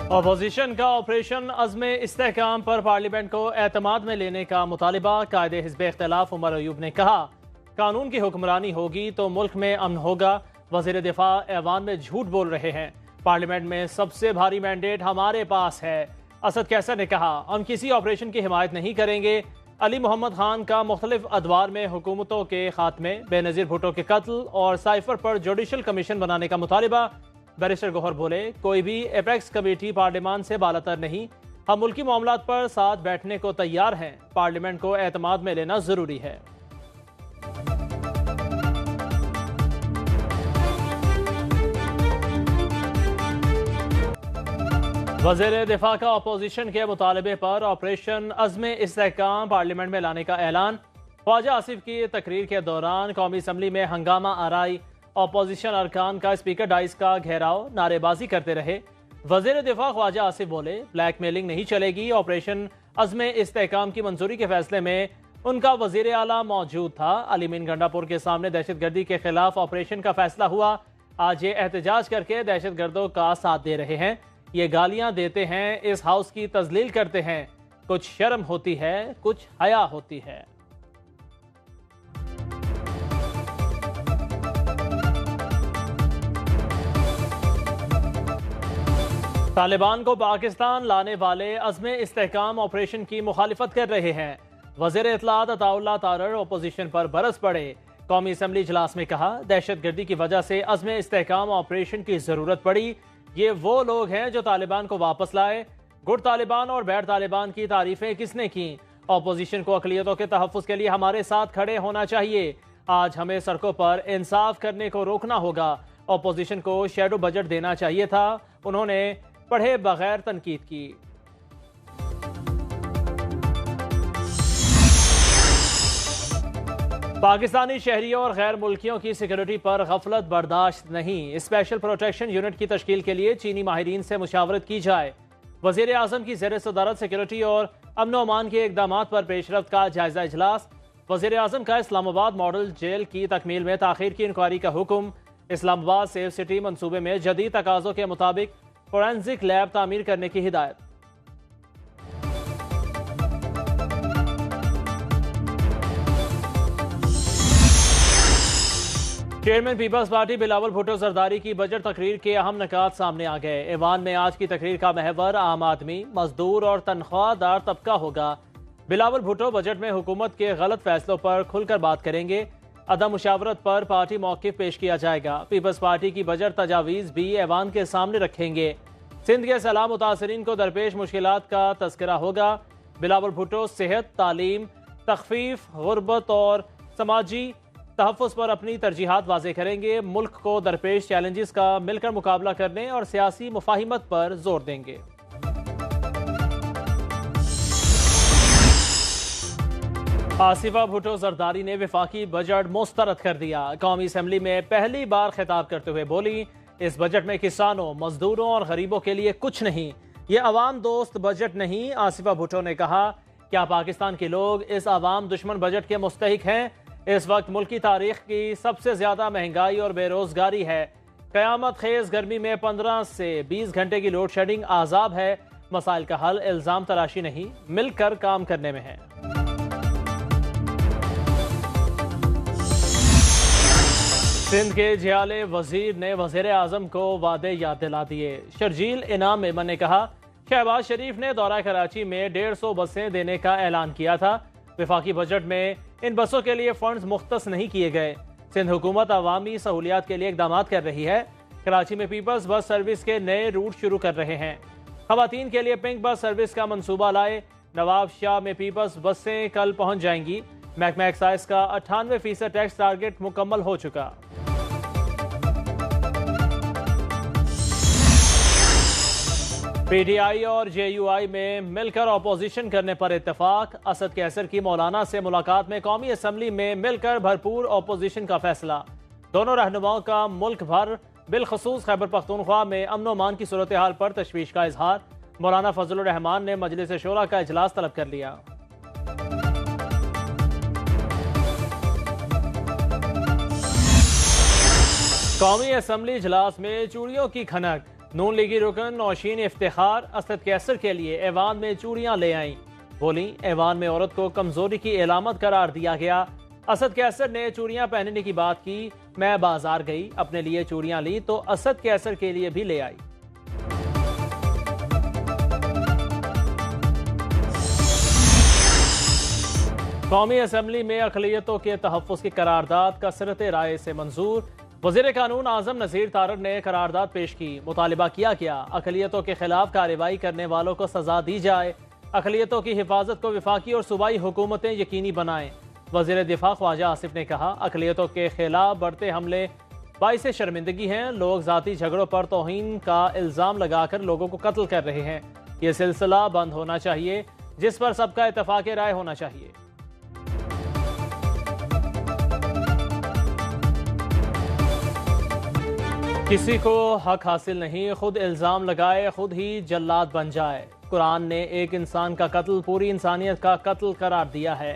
Opposition का operation अज़्म इस्तेहकाम पर parliament को एतमाद में लेने का मुतालिबा। कायदे हिज़्ब इख्तिलाफ उमर अयूब ने कहा, कानून की हुक्मरानी होगी तो मुल्क में अमन होगा। वज़ीर दिफा ऐवान में झूठ बोल रहे हैं। पार्लियामेंट में सबसे भारी मैंडेट हमारे पास है। असद कैसर ने कहा, हम किसी ऑपरेशन की हिमायत नहीं करेंगे। अली मोहम्मद खान का मुख्तलिफ अदवार में हुकूमतों के खात्मे, बेनज़ीर भुट्टो के कत्ल और साइफर पर जुडिशल कमीशन बनाने का मुतालिबा। बैरिस्टर गौहर बोले, कोई भी एपेक्स कमेटी पार्लियामान से बालातर नहीं। हम मुल्की मामलात पर साथ बैठने को तैयार हैं। पार्लियामेंट को एतमाद में लेना जरूरी है। वज़ीर दिफा का अपोजिशन के मुतालबे पर ऑपरेशन अज़्म इस्तेहकाम पार्लियामेंट में लाने का ऐलान। ख्वाजा आसिफ की तकरीर के दौरान कौमी असम्बली में हंगामा आराई। अपोजिशन अरकान का स्पीकर डाइस का घेराव, नारेबाजी करते रहे। वज़ीर दिफा ख्वाजा आसिफ बोले, ब्लैकमेलिंग नहीं चलेगी। ऑपरेशन अज़्म इस्तेहकाम की मंजूरी के फैसले में उनका वज़ीर आला मौजूद था। अली मीन गंडापुर के सामने दहशतगर्दी के खिलाफ ऑपरेशन का फैसला हुआ। आज ये एहतजाज करके दहशतगर्दों का साथ दे रहे हैं। ये गालियां देते हैं, इस हाउस की तजलील करते हैं। कुछ शर्म होती है, कुछ हया होती है। तालिबान को पाकिस्तान लाने वाले अज़्म इस्तेहकाम ऑपरेशन की मुखालिफत कर रहे हैं। वज़ीर इत्तलात अताउल्लाह तारर अपोजिशन पर बरस पड़े। कौमी असम्बली इजलास में कहा, दहशतगर्दी की वजह से अज़्म इस्तेहकाम ऑपरेशन की जरूरत पड़ी। ये वो लोग हैं जो तालिबान को वापस लाए। गुड तालिबान और बैड तालिबान की तारीफें किसने की? अपोजिशन को अक़लियतों के तहफ़्फ़ुज़ के लिए हमारे साथ खड़े होना चाहिए। आज हमें सड़कों पर इंसाफ करने को रोकना होगा। अपोजिशन को शैडो बजट देना चाहिए था। उन्होंने पढ़े बगैर तनकीद की। पाकिस्तानी शहरियों और गैर मुल्कियों की सिक्योरिटी पर गफलत बर्दाश्त नहीं। स्पेशल प्रोटेक्शन यूनिट की तश्कील के लिए चीनी माहिरीन से मुशावरत की जाए। वज़ीर आज़म की ज़ेर सदारत सिक्योरिटी और अमन व अमान के इक़दामात पर पेशरफ्त का जायजा इजलास। वज़ीर आज़म का इस्लामाबाद मॉडल जेल की तकमील में ताख़ीर की इंक्वायरी का हुक्म। इस्लामाबाद सेफ सिटी मनसूबे में जदीद तकाज़ों के मुताबिक फोरेंसिक लैब तामीर करने की हिदायत। चेयरमैन पीपल्स पार्टी बिलावल भुट्टो जरदारी की बजट तकरीर के अहम निकात सामने आ गए। ऐवान में आज की तकरीर का महवर आम आदमी, मजदूर और तनख्वाहदार तबका होगा। बिलावल भुट्टो बजट में हुकूमत के गलत फैसलों पर खुलकर बात करेंगे। अदम मुशावरत पर पार्टी मौक़िफ़ पेश किया जाएगा। पीपल्स पार्टी की बजट तजावीज़ भी ऐवान के सामने रखेंगे। सिंध के सैलाब मुतासरीन को दरपेश मुश्किलात का तज़किरा होगा। बिलावल भुट्टो सेहत, तालीम, तख़फ़ीफ़, गुर्बत और समाजी तहफ़्फ़ुज़ पर अपनी तरजीहात वाज़े करेंगे। मुल्क को दरपेश चैलेंजेस का मिलकर मुकाबला करने और सियासी मुफाहिमत पर जोर देंगे। आसिफा भुट्टो जरदारी ने वफाकी बजट मुस्तरद कर दिया। कौमी असम्बली में पहली बार खिताब करते हुए बोली, इस बजट में किसानों, मजदूरों और गरीबों के लिए कुछ नहीं। ये अवाम दोस्त बजट नहीं। आसिफा भुट्टो ने कहा, क्या पाकिस्तान के लोग इस अवाम दुश्मन बजट के मुस्तहिक हैं? इस वक्त मुल्क की तारीख की सबसे ज्यादा महंगाई और बेरोजगारी है। कयामत खेज गर्मी में 15 से 20 घंटे की लोड शेडिंग आजाब है। मसाइल का हल इल्जाम तराशी नहीं, मिलकर काम करने में है। सिंध के जियाले वजीर ने वजीर आजम को वादे याद दिला दिए। शर्जील इनाम मेमन ने कहा, शहबाज शरीफ ने दौरा कराची में 150 बसें देने का ऐलान किया था। वफाकी बजट में इन बसों के लिए फंड्स मुख्तस नहीं किए गए। सिंध हुकूमत अवामी सहूलियात के लिए इकदाम कर रही है। कराची में पीपल्स बस सर्विस के नए रूट शुरू कर रहे हैं। खवातीन के लिए पिंक बस सर्विस का मंसूबा लाए। नवाब शाह में पीपल्स बसें कल पहुंच जाएंगी। महकमा एक्साइज का 98% टैक्स टारगेट मुकम्मल हो चुका। पीटीआई और जेयूआई में मिलकर अपोजिशन करने पर इत्तेफाक। असद कैसर की मौलाना से मुलाकात में कौमी असम्बली में मिलकर भरपूर अपोजिशन का फैसला। दोनों रहनुमाओं का मुल्क भर बिलखसूस खैबर पख्तूनख्वा में अमन व अमान की सूरत हाल पर तशवीश का इजहार। मौलाना फजलुर रहमान ने मजलिस शूरा का इजलास तलब कर लिया। कौमी असम्बली इजलास में चूड़ियों की खनक। नून लीगी रुकन नौशीन इफ्तिखार असद कैसर के लिए ऐवान में चूड़ियां ले आईं। बोली, ऐवान में औरत को कमजोरी की एलामत करार दिया गया। असद कैसर ने चूड़ियां पहनने की बात की। मैं बाजार गई, अपने लिए चूड़ियां ली तो असद कैसर के लिए भी ले आई। कौमी असम्बली में अक़लियतों के तहफ़्फ़ुज़ की करारदाद कसरत राय से मंजूर। वज़ीर कानून आज़म नज़ीर तारड़ ने करारदाद पेश की। मुतालिबा किया गया अक़लियतों के खिलाफ कार्रवाई करने वालों को सजा दी जाए। अक़लियतों की हिफाजत को वफाकी और सूबाई हुकूमतें यकीनी बनाएं। वज़ीर दिफा ख्वाजा आसिफ ने कहा, अक़लियतों के खिलाफ बढ़ते हमले बाइस शर्मिंदगी हैं। लोग ज़ाती झगड़ों पर तौहीन का इल्ज़ाम लगाकर लोगों को कत्ल कर रहे हैं। ये सिलसिला बंद होना चाहिए, जिस पर सबका इत्तफ़ाक़ राय होना चाहिए। किसी को हक हासिल नहीं, खुद इल्ज़ाम लगाए खुद ही जल्लाद बन जाए। कुरान ने एक इंसान का कत्ल पूरी इंसानियत का कत्ल करार दिया है।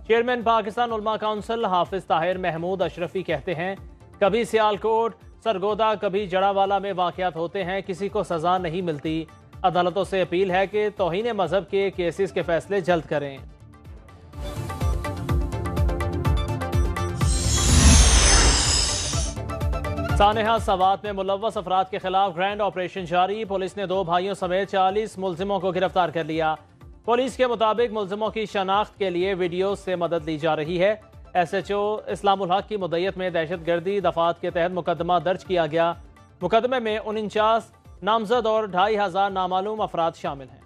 चेयरमैन पाकिस्तान उलमा काउंसिल हाफिज ताहिर महमूद अशरफी कहते हैं, कभी सियालकोट, सरगोदा, कभी जड़ावाला में वाक़यात होते हैं, किसी को सजा नहीं मिलती। अदालतों से अपील है कि तौहीन मजहब के केसेस के फैसले जल्द करें। सानेहा सवात में मुलव्वस अफराद के खिलाफ ग्रैंड ऑपरेशन जारी। पुलिस ने 2 भाइयों समेत 40 मुलजिमों को गिरफ्तार कर लिया। पुलिस के मुताबिक मुलजिमों की शनाख्त के लिए वीडियो से मदद ली जा रही है। SHO इस्लामुल हक की मुद्दत में दहशतगर्दी दफात के तहत मुकदमा दर्ज किया गया। मुकदमे में 49 नामजद और 2500 नामालूम अफराद शामिल हैं।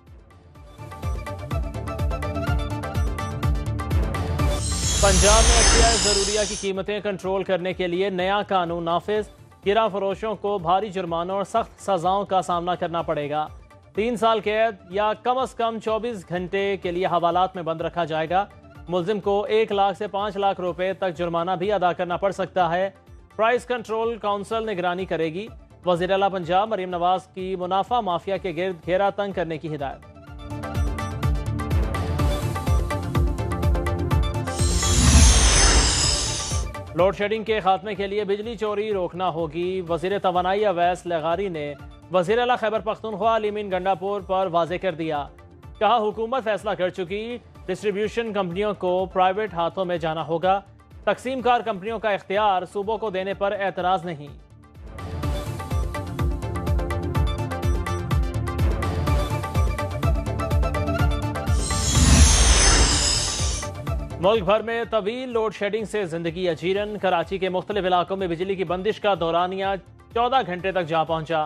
पंजाब में अशिया ज़रूरिया की कीमतें कंट्रोल करने के लिए नया कानून नाफिज। गिरा फरोशों को भारी जुर्मानों और सख्त सजाओं का सामना करना पड़ेगा। 3 साल कैद या कम अज़ कम 24 घंटे के लिए हवालात में बंद रखा जाएगा। मुल्जिम को 1 लाख से 5 लाख रुपए तक जुर्माना भी अदा करना पड़ सकता है। प्राइस कंट्रोल काउंसिल निगरानी करेगी। वज़ीर आला पंजाब मरीम नवाज की मुनाफा माफिया के गिर्द घेरा तंग करने की हिदायत। लोड शेडिंग के खात्मे के लिए बिजली चोरी रोकना होगी। वज़ीर तवानाई अवैस लगारी ने वज़ीर आला खैबर पख्तूनख्वा अलीमीन गंडापुर पर वाज़े कर दिया। कहा, हुकूमत फैसला कर चुकी, डिस्ट्रीब्यूशन कंपनियों को प्राइवेट हाथों में जाना होगा। तकसीम कार कंपनियों का इख्तियार सूबों को देने पर एतराज़ नहीं। मुल्क भर में तवील लोड शेडिंग से जिंदगी अजीरन। कराची के मुख्तलिफ इलाकों में बिजली की बंदिश का दौरानिया 14 घंटे तक जा पहुंचा।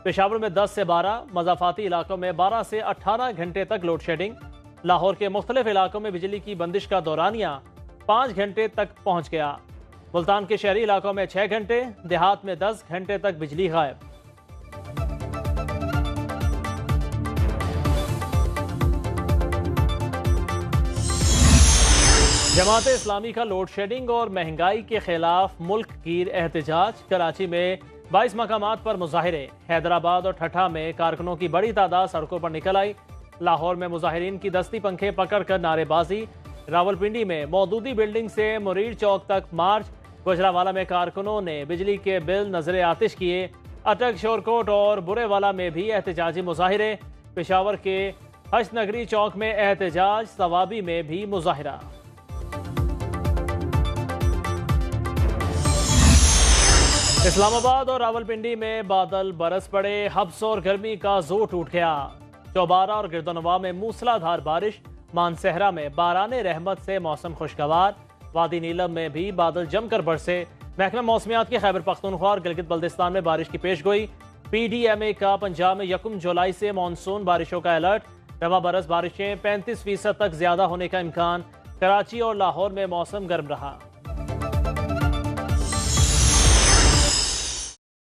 पेशावर में 10 से 12, मज़ाफ़ाती इलाकों में 12 से 18 घंटे तक लोड शेडिंग। लाहौर के मुख्तलिफ इलाकों में बिजली की बंदिश का दौरानिया 5 घंटे तक पहुंच गया। मुल्तान के शहरी इलाकों में 6 घंटे, देहात में 10 घंटे तक बिजली गायब। जमात इस्लामी का लोड शेडिंग और महंगाई के खिलाफ मुल्क गिर एहतजाज। कराची में 22 मकामात पर मुजाहिरे। हैदराबाद और ठट्ठा में कारकुनों की बड़ी तादाद सड़कों पर निकल आई। लाहौर में मुजाहिरीन की दस्ती पंखे पकड़कर नारेबाजी। रावलपिंडी में मौजूदी बिल्डिंग से मुरीर चौक तक मार्च। गुजरावाला में कारकुनों ने बिजली के बिल नजरे आतिश किए। अटक, शोरकोट और बुरेवाला में भी एहतजाजी मुजाहिरे। पेशावर के हश्त नगरी चौक में एहतजाज, सवाबी में भी मुजाहिरा। इस्लामाबाद और रावलपिंडी में बादल बरस पड़े। हब्स और गर्मी का जोर टूट गया। चौबारा और गिरदोनवा में मूसलाधार बारिश। मानसहरा में बाराने रहमत से मौसम खुशगवार। वादी नीलम में भी बादल जमकर बरसे। महकमा मौसमियात की खैबर पख्तूनख्वा और गिलगित बल्तिस्तान में बारिश की पेशगोई। PDMA का पंजाब में 1 जुलाई से मानसून बारिशों का अलर्ट। रवा बरस बारिशें 35% तक ज्यादा होने का इम्कान। कराची और लाहौर में मौसम गर्म रहा।